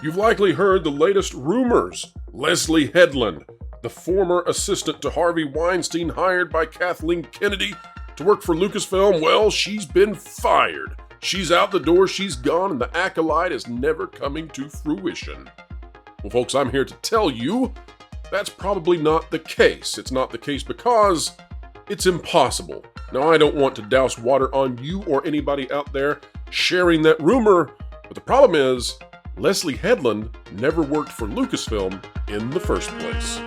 You've likely heard the latest rumors. Leslye Headland, the former assistant to Harvey Weinstein hired by Kathleen Kennedy to work for Lucasfilm, well, she's been fired. She's out the door, she's gone, and the Acolyte is never coming to fruition. Well, folks, I'm here to tell you that's probably not the case. It's not the case because it's impossible. Now, I don't want to douse water on you or anybody out there sharing that rumor, but the problem is Leslye Headland never worked for Lucasfilm in the first place.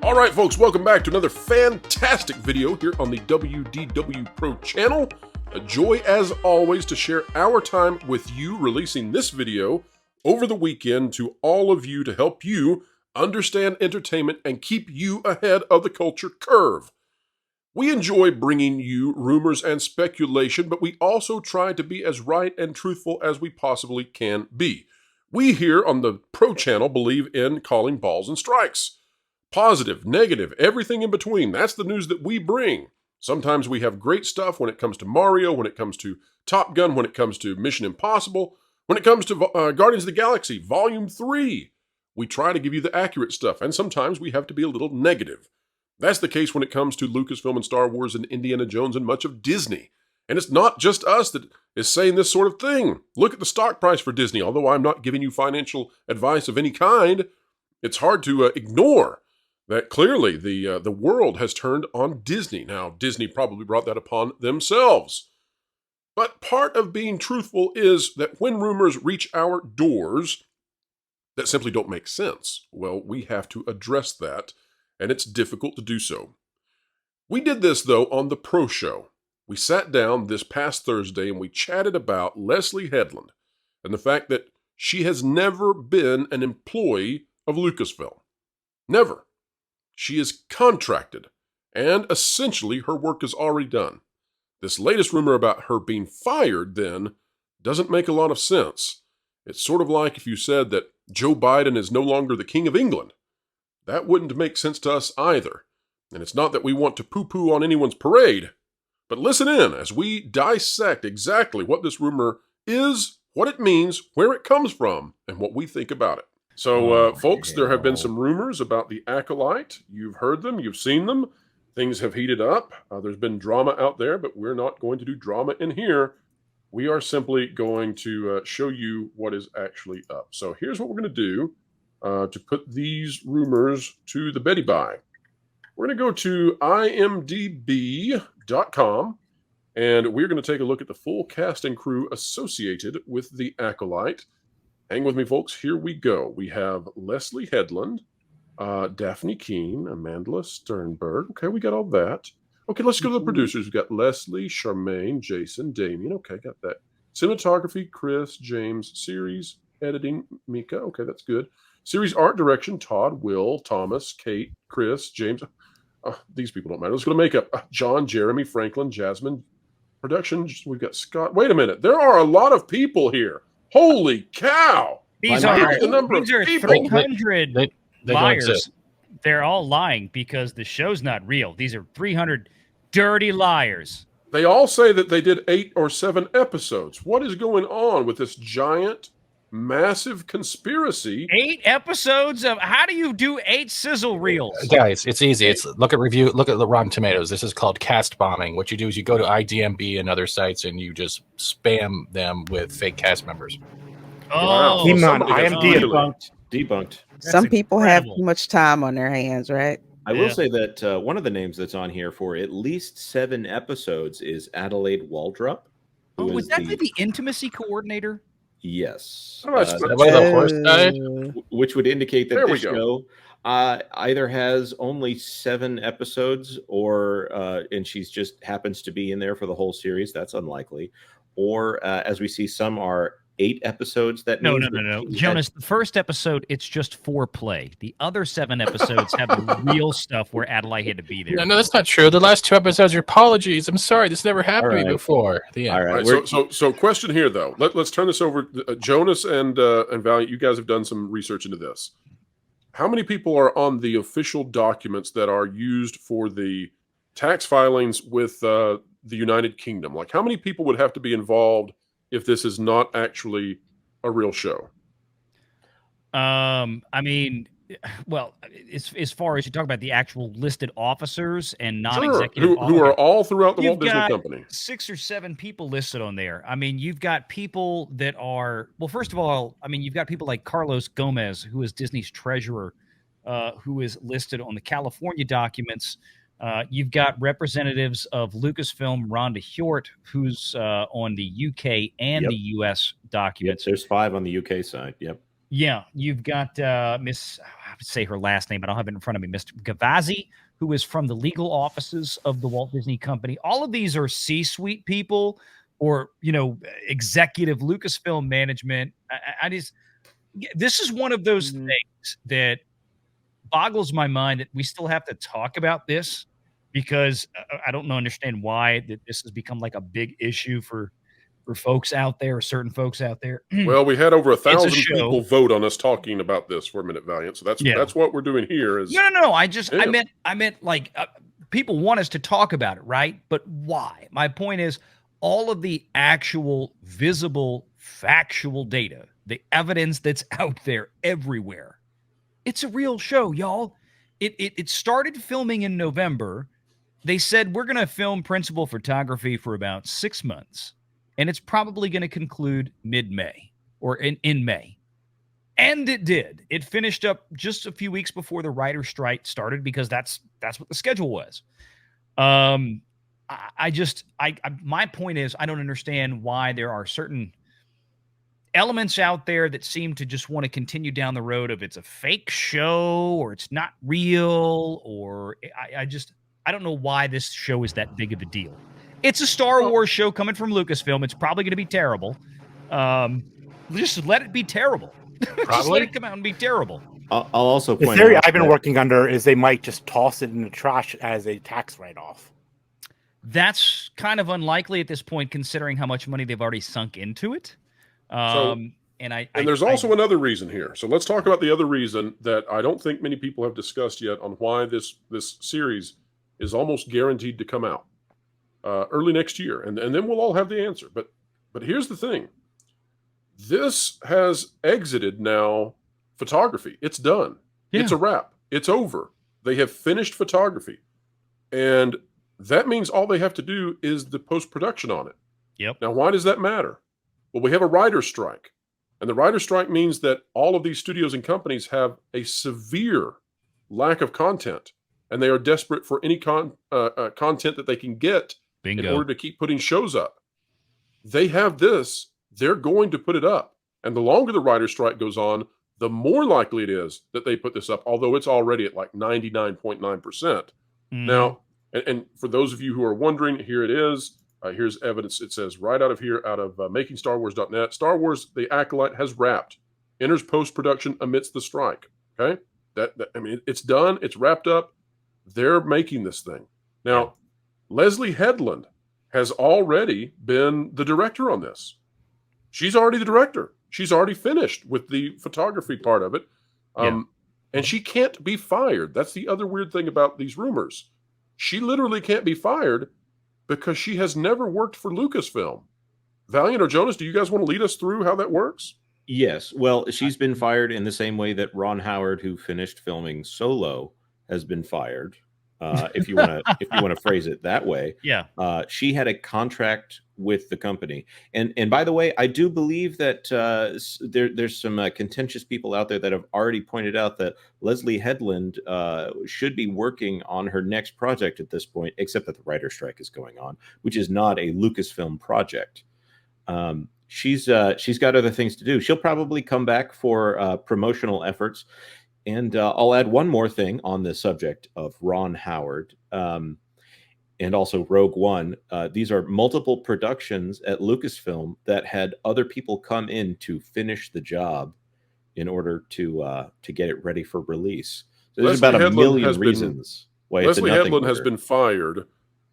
All right, folks, welcome back to another fantastic video here on the WDW Pro channel. A joy, as always, to share our time with you, releasing this video over the weekend to all of you to help you understand entertainment and keep you ahead of the culture curve. We enjoy bringing you rumors and speculation, but we also try to be as right and truthful as we possibly can be. We here on the Pro channel believe in calling balls and strikes. Positive, negative, everything in between. That's the news that we bring. Sometimes we have great stuff when it comes to Mario, when it comes to Top Gun, when it comes to Mission Impossible, when it comes to Guardians of the Galaxy Volume 3. We try to give you the accurate stuff, and sometimes we have to be a little negative. That's the case when it comes to Lucasfilm and Star Wars and Indiana Jones and much of Disney. And it's not just us that is saying this sort of thing. Look at the stock price for Disney. Although I'm not giving you financial advice of any kind, it's hard to ignore that clearly the world has turned on Disney. Now, Disney probably brought that upon themselves. But part of being truthful is that when rumors reach our doors that simply don't make sense, well, we have to address that, and it's difficult to do so. We did this, though, on the Pro Show. We sat down this past Thursday and we chatted about Leslye Headland and the fact that she has never been an employee of Lucasfilm. Never. She is contracted, and essentially her work is already done. This latest rumor about her being fired, then, doesn't make a lot of sense. It's sort of like if you said that Joe Biden is no longer the King of England. That wouldn't make sense to us either. And it's not that we want to poo-poo on anyone's parade, but listen in as we dissect exactly what this rumor is, what it means, where it comes from, and what we think about it. So, folks, there have been some rumors about the Acolyte. You've heard them. You've seen them. Things have heated up. There's been drama out there, but we're not going to do drama in here. We are simply going to show you what is actually up. So here's what we're going to do to put these rumors to the Betty by. We're going to go to imdb.com, and we're going to take a look at the full cast and crew associated with the Acolyte. Hang with me, folks. Here we go. We have Leslye Headland, Daphne Keane, Amanda Sternberg. Okay, we got all that. Okay, let's go to the producers. We've got Leslie, Charmaine, Jason, Damien. Okay, got that. Cinematography, Chris, James. Series editing, Mika. Okay, that's good. Series art direction, Todd, Will, Thomas, Kate, Chris, James. These people don't matter. Let's go to makeup. John, Jeremy, Franklin, Jasmine. Production, we've got Scott. Wait a minute. There are a lot of people here. Holy cow! These are the number of people. 300 liars. They're all lying because the show's not real. These are 300 dirty liars. They all say that they did 8 or 7 episodes. What is going on with this giant, massive conspiracy? 8 episodes of how do you do 8 sizzle reels? Guys, it's easy. Look at the Rotten Tomatoes. This is called cast bombing. What you do is you go to IDMB and other sites and you just spam them with fake cast members. Oh, I am debunked. Some people have too much time on their hands, right? I will say that one of the names that's on here for at least 7 episodes is Adelaide Waldrop. Was that the intimacy coordinator? Yes. Which would indicate that this show either has only 7 episodes or and she's just happens to be in there for the whole series. That's unlikely. Or as we see, some are 8 episodes. No. Jonas, the first episode, it's just foreplay. The other 7 episodes have the real stuff where Adelaide had to be there. No, that's not true. The last 2 episodes are apologies. I'm sorry. This never happened to me before. All right. So question here, though. Let's turn this over. Jonas and Valiant, you guys have done some research into this. How many people are on the official documents that are used for the tax filings with the United Kingdom? Like, how many people would have to be involved if this is not actually a real show? I mean, well, as far as you talk about the actual listed officers and non-executive, who are all throughout the Walt Disney got Company. 6 or 7 people listed on there. I mean, you've got people that are, well, first of all, I mean, you've got people like Carlos Gomez, who is Disney's treasurer, who is listed on the California documents. You've got representatives of Lucasfilm, Rhonda Hjort, who's on the UK and the US documents. Yep, there's 5 on the UK side. Yep. Yeah, you've got Miss, I would say her last name, but I don't have it in front of me, Mr. Gavazzi, who is from the legal offices of the Walt Disney Company. All of these are C-suite people or, you know, executive Lucasfilm management. I just, this is one of those things that boggles my mind that we still have to talk about this, because I don't understand why that this has become like a big issue for folks out there, certain folks out there. Well, we had over 1,000 people vote on us talking about this for a minute, Valiant. So that's what we're doing here. Is no. I meant like people want us to talk about it, right? But why? My point is, all of the actual visible, factual data, the evidence that's out there everywhere, it's a real show, y'all. It started filming in November. They said we're going to film principal photography for about 6 months. And it's probably going to conclude mid-May or in May. And it did. It finished up just a few weeks before the writer's strike started, because that's what the schedule was. My point is, I don't understand why there are certain elements out there that seem to just want to continue down the road of it's a fake show or it's not real, or I don't know why this show is that big of a deal. It's a Star Wars show coming from Lucasfilm. It's probably going to be terrible. Just let it be terrible. Just let it come out and be terrible. I'll also point the theory out I've been working under is they might just toss it in the trash as a tax write-off. That's kind of unlikely at this point, considering how much money they've already sunk into it. And there's also another reason here. So let's talk about the other reason that I don't think many people have discussed yet on why this series is almost guaranteed to come out early next year, and then we'll all have the answer. But here's the thing: this has exited now photography. It's done. Yeah. It's a wrap. It's over. They have finished photography, and that means all they have to do is the post-production on it. Yep. Now, why does that matter? Well, we have a writer's strike, and the writer's strike means that all of these studios and companies have a severe lack of content, and they are desperate for any content that they can get. Bingo. In order to keep putting shows up. They have this, they're going to put it up. And the longer the writer's strike goes on, the more likely it is that they put this up, although it's already at like 99.9%. Now, and for those of you who are wondering, here it is. Here's evidence. It says right out of here, out of makingstarwars.net, Star Wars, the Acolyte has wrapped. Enters post-production amidst the strike. Okay? I mean, it's done. It's wrapped up. They're making this thing. Now, Leslye Headland has already been the director on this. She's already the director. She's already finished with the photography part of it. And she can't be fired. That's the other weird thing about these rumors. She literally can't be fired because she has never worked for Lucasfilm. Valiant or Jonas, do you guys want to lead us through how that works? Yes. Well, she's been fired in the same way that Ron Howard, who finished filming Solo, has been fired. If you want to phrase it that way. Yeah. She had a contract with the company, and by the way, I do believe that there's some contentious people out there that have already pointed out that Leslye Headland should be working on her next project at this point, except that the writer's strike is going on, which is not a Lucasfilm project. She's got other things to do. She'll probably come back for promotional efforts. And I'll add one more thing on the subject of Ron Howard and also Rogue One. These are multiple productions at Lucasfilm that had other people come in to finish the job in order to get it ready for release. So there's about a million reasons why Leslye Headland has been fired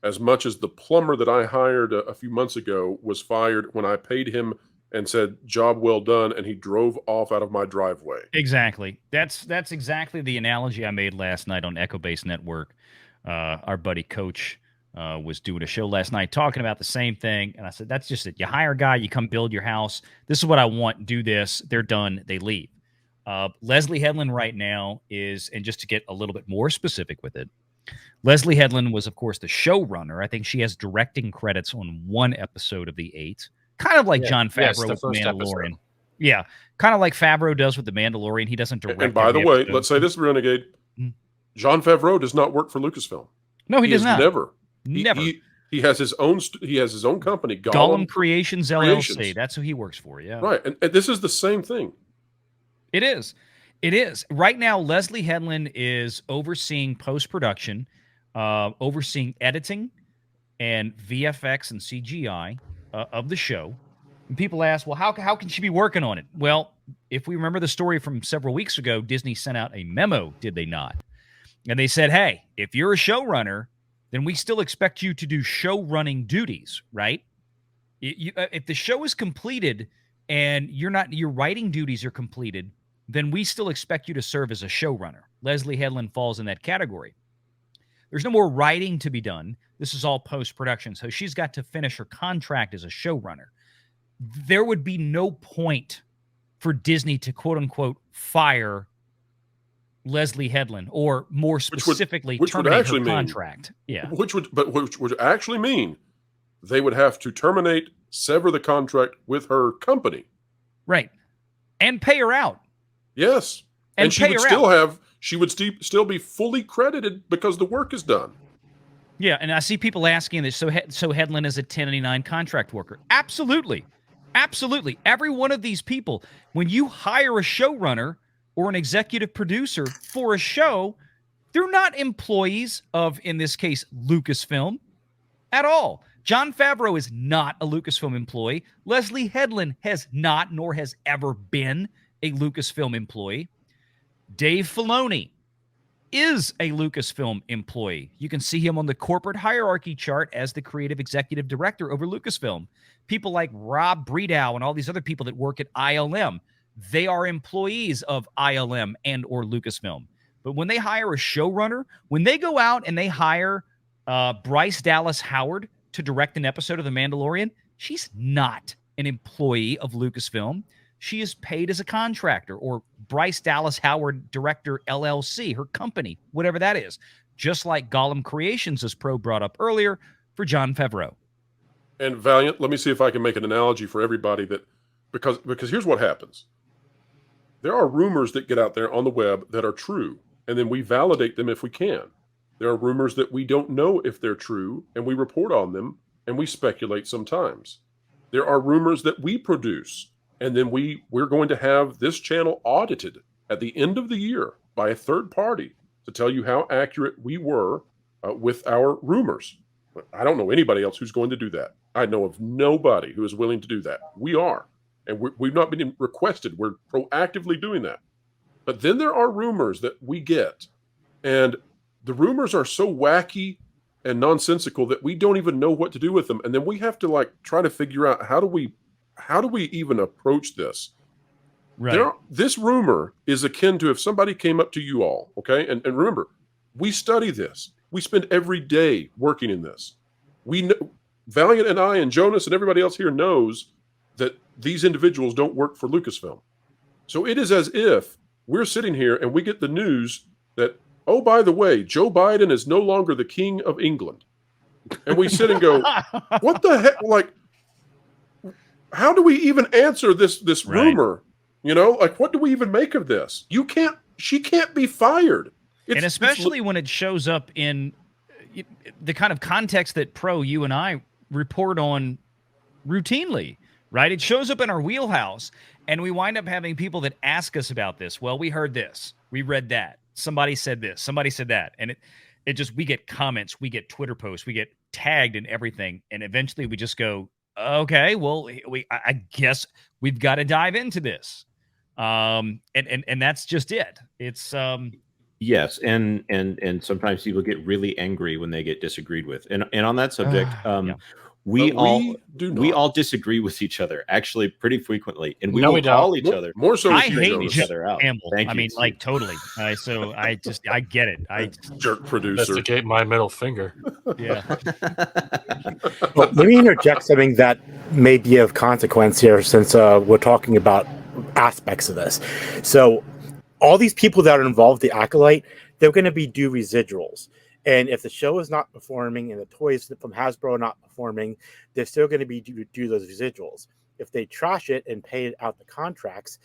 as much as the plumber that I hired a few months ago was fired when I paid him and said, "Job well done," and he drove off out of my driveway. Exactly. That's exactly the analogy I made last night on Echo Base Network. Our buddy Coach was doing a show last night talking about the same thing. And I said, that's just it. You hire a guy, you come build your house. This is what I want. Do this. They're done. They leave. Leslye Headland right now is, and just to get a little bit more specific with it, Leslye Headland was, of course, the showrunner. I think she has directing credits on one episode of the 8, kind of like Jon Favreau with The Mandalorian. Episode. Yeah, kind of like Favreau does with The Mandalorian. He doesn't direct. And by the way, let's say this, Renegade, Jon Favreau does not work for Lucasfilm. No, he does not. Never. Never. He has his own. He has his own company, Gollum Creations LLC. That's who he works for. Yeah, right. And this is the same thing. It is. It is. Right now, Leslye Headland is overseeing post-production, overseeing editing and VFX and CGI of the show. And people ask, well, how can she be working on it? Well, if we remember the story from several weeks ago, Disney sent out a memo, did they not? And they said, hey, if you're a showrunner, then we still expect you to do show-running duties, right? If the show is completed and your writing duties are completed, then we still expect you to serve as a showrunner. Leslye Headland falls in that category. There's no more writing to be done. This is all post-production, so she's got to finish her contract as a showrunner. There would be no point for Disney to quote-unquote fire Leslye Headland, or more specifically, terminate her contract. Which would actually mean they would have to sever the contract with her company. Right. And pay her out. Yes. And she would still be fully credited because the work is done. Yeah, and I see people asking this, so Headland is a 1099 contract worker. Absolutely. Absolutely. Every one of these people, when you hire a showrunner or an executive producer for a show, they're not employees of, in this case, Lucasfilm at all. Jon Favreau is not a Lucasfilm employee. Leslye Headland has not, nor has ever been, a Lucasfilm employee. Dave Filoni is a Lucasfilm employee. You can see him on the corporate hierarchy chart as the creative executive director over Lucasfilm. People like Rob Bredow and all these other people that work at ILM, they are employees of ILM and or Lucasfilm. But when they hire a showrunner, when they go out and they hire Bryce Dallas Howard to direct an episode of The Mandalorian, she's not an employee of Lucasfilm. She is paid as a contractor, or Bryce Dallas Howard Director LLC, her company, whatever that is. Just like Gollum Creations, as Pro brought up earlier, for Jon Favreau. And Valiant, let me see if I can make an analogy for everybody because here's what happens. There are rumors that get out there on the web that are true, and then we validate them if we can. There are rumors that we don't know if they're true, and we report on them, and we speculate sometimes. There are rumors that we produce, and then we're going to have this channel audited at the end of the year by a third party to tell you how accurate we were with our rumors. I don't know anybody else who's going to do that. I know of nobody who is willing to do that. We are. And we've not been requested. We're proactively doing that. But then there are rumors that we get. And the rumors are so wacky and nonsensical that we don't even know what to do with them. And then we have to try to figure out how do we even approach this? Right. This rumor is akin to if somebody came up to you all, okay? And remember, we study this. We spend every day working in this. We know, Valiant and I and Jonas and everybody else here knows that these individuals don't work for Lucasfilm. So it is as if we're sitting here and we get the news that, oh, by the way, Joe Biden is no longer the king of England. And we sit and go, what the heck? How do we even answer this rumor? What do we even make of this? She can't be fired. And especially when it shows up in the kind of context that Pro, you and I report on routinely, right? It shows up in our wheelhouse, and we wind up having people that ask us about this. Well, we heard this. We read that. Somebody said this. Somebody said that. And we get comments, we get Twitter posts, we get tagged and everything. And eventually we just go, okay, well, I guess we've got to dive into this. And that's just it. It's yes, and sometimes people get really angry when they get disagreed with. And on that subject, We do not. we all disagree with each other actually pretty frequently, and we No, will we don't. call each other. More so, I with you, hate Jonas. each other out. Campbell. Thank I you, mean, Steve. like totally. So I get it. Jerk producer. Investigate my middle finger. Yeah. Well, let me interject something that may be of consequence here, since we're talking about aspects of this. So, all these people that are involved, the Acolyte, they're going to be due residuals. And if the show is not performing and the toys from Hasbro are not performing, they're still going to be due those residuals. If they trash it and pay out the contracts,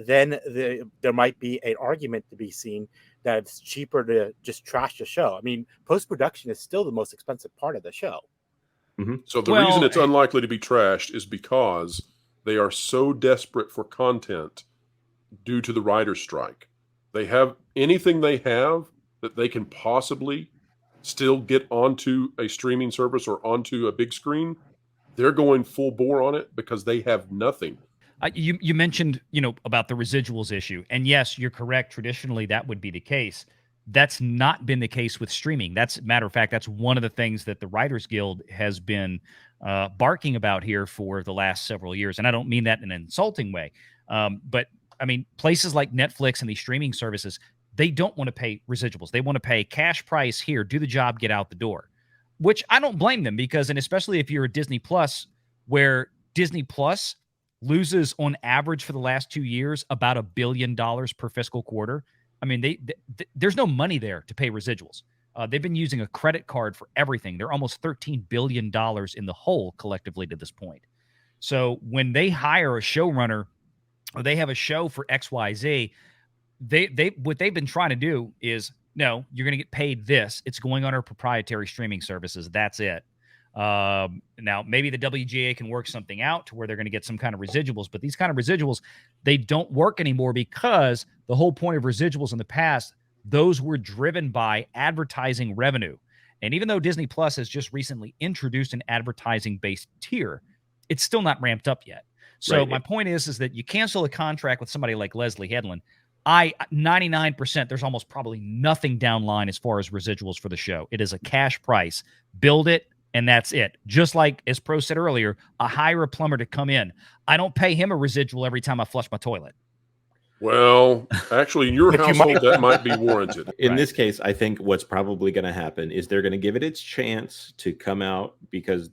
then there might be an argument to be seen that it's cheaper to just trash the show. I mean, post-production is still the most expensive part of the show. Mm-hmm. So the reason it's unlikely to be trashed is because they are so desperate for content due to the writer's strike. They have anything they have that they can possibly still get onto a streaming service or onto a big screen. They're going full bore on it because they have nothing. You mentioned, about the residuals issue. And yes, you're correct. Traditionally, that would be the case. That's not been the case with streaming. Matter of fact, that's one of the things that the Writers Guild has been barking about here for the last several years. And I don't mean that in an insulting way. But I mean, places like Netflix and these streaming services, they don't want to pay residuals. They want to pay cash price here, do the job, get out the door, which I don't blame them because, and especially if you're a Disney Plus, where Disney Plus loses on average for the last 2 years about $1 billion per fiscal quarter. I mean, there's no money there to pay residuals. They've been using a credit card for everything. They're almost $13 billion in the hole collectively to this point. So when they hire a showrunner or they have a show for XYZ, what they've been trying to do is, no, you're going to get paid this. It's going on our proprietary streaming services. That's it. Now, maybe the WGA can work something out to where they're going to get some kind of residuals, but these kind of residuals, they don't work anymore because the whole point of residuals in the past, those were driven by advertising revenue. And even though Disney Plus has just recently introduced an advertising-based tier, it's still not ramped up yet. So my point is that you cancel a contract with somebody like Leslye Headland. 99%, there's almost probably nothing downline as far as residuals for the show. It is a cash price. Build it, and that's it. Just like, as Pro said earlier, I hire a plumber to come in. I don't pay him a residual every time I flush my toilet. Well, actually, in your household, that might be warranted. In this case, I think what's probably going to happen is they're going to give it its chance to come out because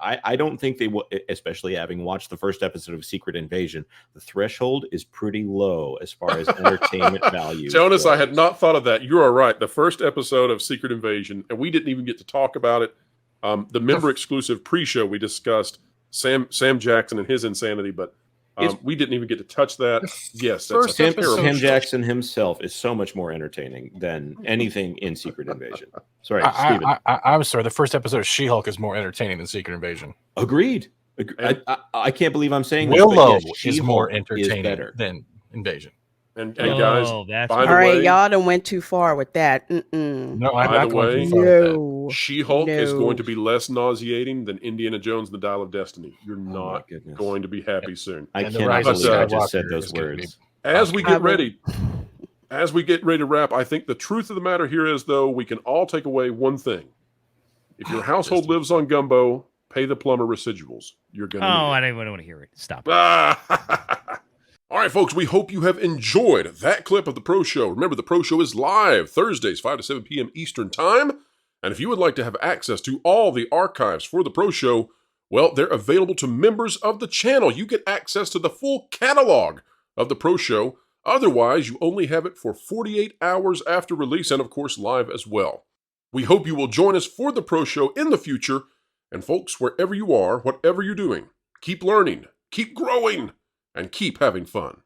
I don't think they will, especially having watched the first episode of Secret Invasion, the threshold is pretty low as far as entertainment value. Jonas, goes. I had not thought of that. You are right. The first episode of Secret Invasion, and we didn't even get to talk about it. The member exclusive pre-show we discussed, Sam Jackson and his insanity, but we didn't even get to touch that. Yes, that's Sam Jackson himself is so much more entertaining than anything in Secret Invasion. Sorry, Steven. I'm sorry. The first episode of She-Hulk is more entertaining than Secret Invasion. Agreed. I can't believe I'm saying Willow this, but yes, is more entertaining than Invasion. And guys, all right, y'all done went too far with that. No, I'm not going too far with that. She-Hulk is going to be less nauseating than Indiana Jones and the Dial of Destiny. You're not going to be happy soon. I cannot believe I just said those words. As we get ready to wrap, I think the truth of the matter here is, though, we can all take away one thing. If your household lives on gumbo, pay the plumber residuals. You're going to I don't want to hear it. Stop. All right, folks, we hope you have enjoyed that clip of the Pro Show. Remember, the Pro Show is live Thursdays, 5 to 7 p.m. Eastern Time. And if you would like to have access to all the archives for the Pro Show, well, they're available to members of the channel. You get access to the full catalog of the Pro Show. Otherwise, you only have it for 48 hours after release and, of course, live as well. We hope you will join us for the Pro Show in the future. And, folks, wherever you are, whatever you're doing, keep learning, keep growing, and keep having fun.